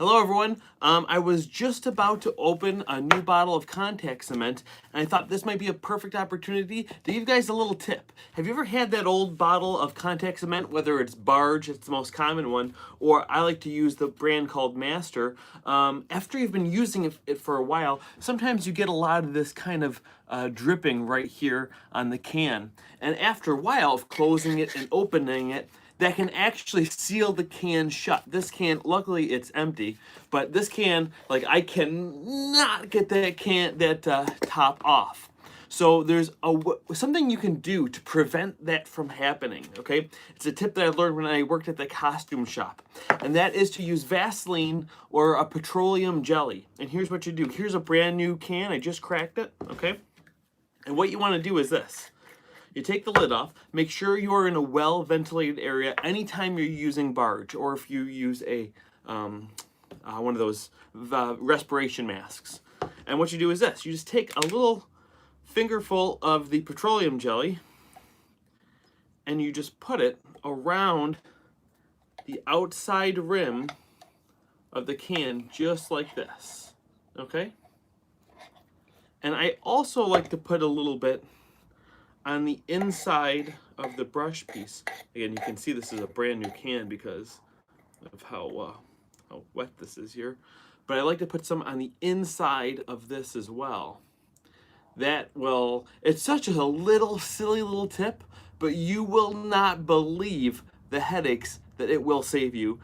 Hello everyone. I was just about to open a new bottle of contact cement, and I thought this might be a perfect opportunity to give you guys a little tip. Have you ever had that old bottle of contact cement, whether it's Barge, it's the most common one, or I like to use the brand called Master? After you've been using it for a while, sometimes you get a lot of this kind of dripping right here on the can. And after a while of closing it and opening it, that can actually seal the can shut. This can, luckily it's empty, but this can, like, I cannot get that top off. So there's something you can do to prevent that from happening, okay? It's a tip that I learned when I worked at the costume shop, and that is to use Vaseline or a petroleum jelly. And here's what you do. Here's a brand new can. I just cracked it, okay? And what you want to do is this. You take the lid off, make sure you are in a well-ventilated area anytime you're using Barge, or if you use a one of those respiration masks. And what you do is this. You just take a little fingerful of the petroleum jelly, and you just put it around the outside rim of the can, just like this, okay? And I also like to put a little bit on the inside of the brush piece. Again, you can see this is a brand new can because of how wet this is here. But I like to put some on the inside of this as well. That will, it's such a little silly little tip, but you will not believe the headaches that it will save you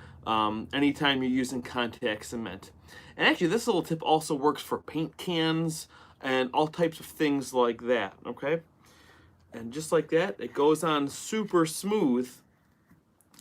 anytime you're using contact cement. And actually, this little tip also works for paint cans and all types of things like that, okay? And just like that, it goes on super smooth,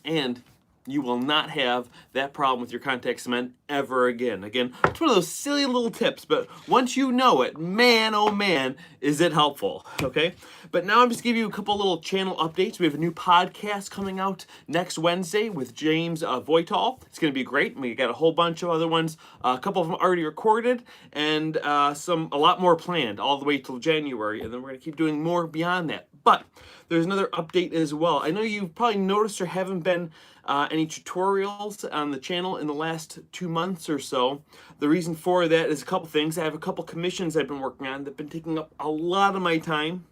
and you will not have that problem with your contact cement ever again. Again, it's one of those silly little tips, but once you know it, man, oh man, is it helpful, okay? But now I'm just giving you a couple little channel updates. We have a new podcast coming out next Wednesday with James Voital. It's gonna be great. We got a whole bunch of other ones, a couple of them already recorded, and a lot more planned all the way till January, and then we're gonna keep doing more beyond that. But there's another update as well. I know you've probably noticed there haven't been any tutorials on the channel in the last 2 months or so. The reason for that is a couple things. I have a couple commissions I've been working on that have been taking up a lot of my time.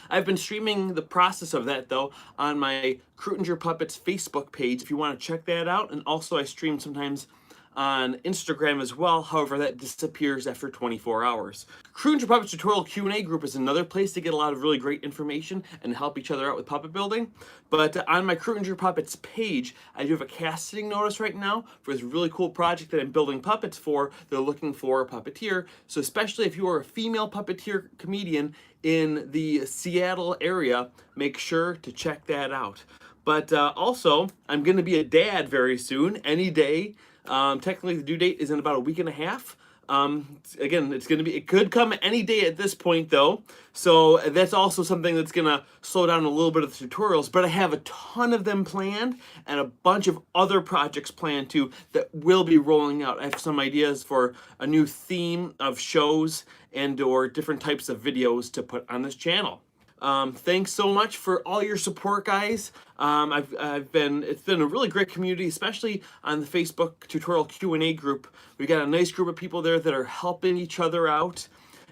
I've been streaming the process of that, though, on my Krutinger Puppets Facebook page if you want to check that out. And also I stream sometimes on Instagram as well. However, that disappears after 24 hours. Krutinger Puppets Tutorial Q&A group is another place to get a lot of really great information and help each other out with puppet building. But on my Krutinger Puppets page, I do have a casting notice right now for this really cool project that I'm building puppets for. They're looking for a puppeteer. So especially if you are a female puppeteer comedian in the Seattle area, make sure to check that out. But also, I'm going to be a dad very soon, any day. Technically, the due date is in about a week and a half. Again, it could come any day at this point, though. So that's also something that's gonna slow down a little bit of the tutorials, but I have a ton of them planned and a bunch of other projects planned too that will be rolling out. I have some ideas for a new theme of shows and or different types of videos to put on this channel. Thanks so much for all your support, guys. It's been a really great community, especially on the Facebook tutorial Q&A group. We got a nice group of people there that are helping each other out,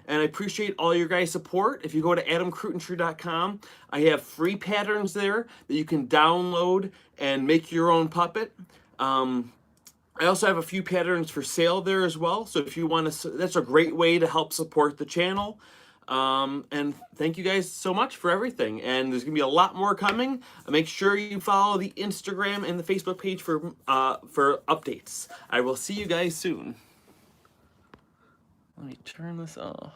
and I appreciate all your guys' support. If you go to adamkrutinger.com, I have free patterns there that you can download and make your own puppet. I also have a few patterns for sale there as well, so if you want to, that's a great way to help support the channel. And thank you guys so much for everything. And there's gonna be a lot more coming. Make sure you follow the Instagram and the Facebook page for updates. I will see you guys soon. Let me turn this off.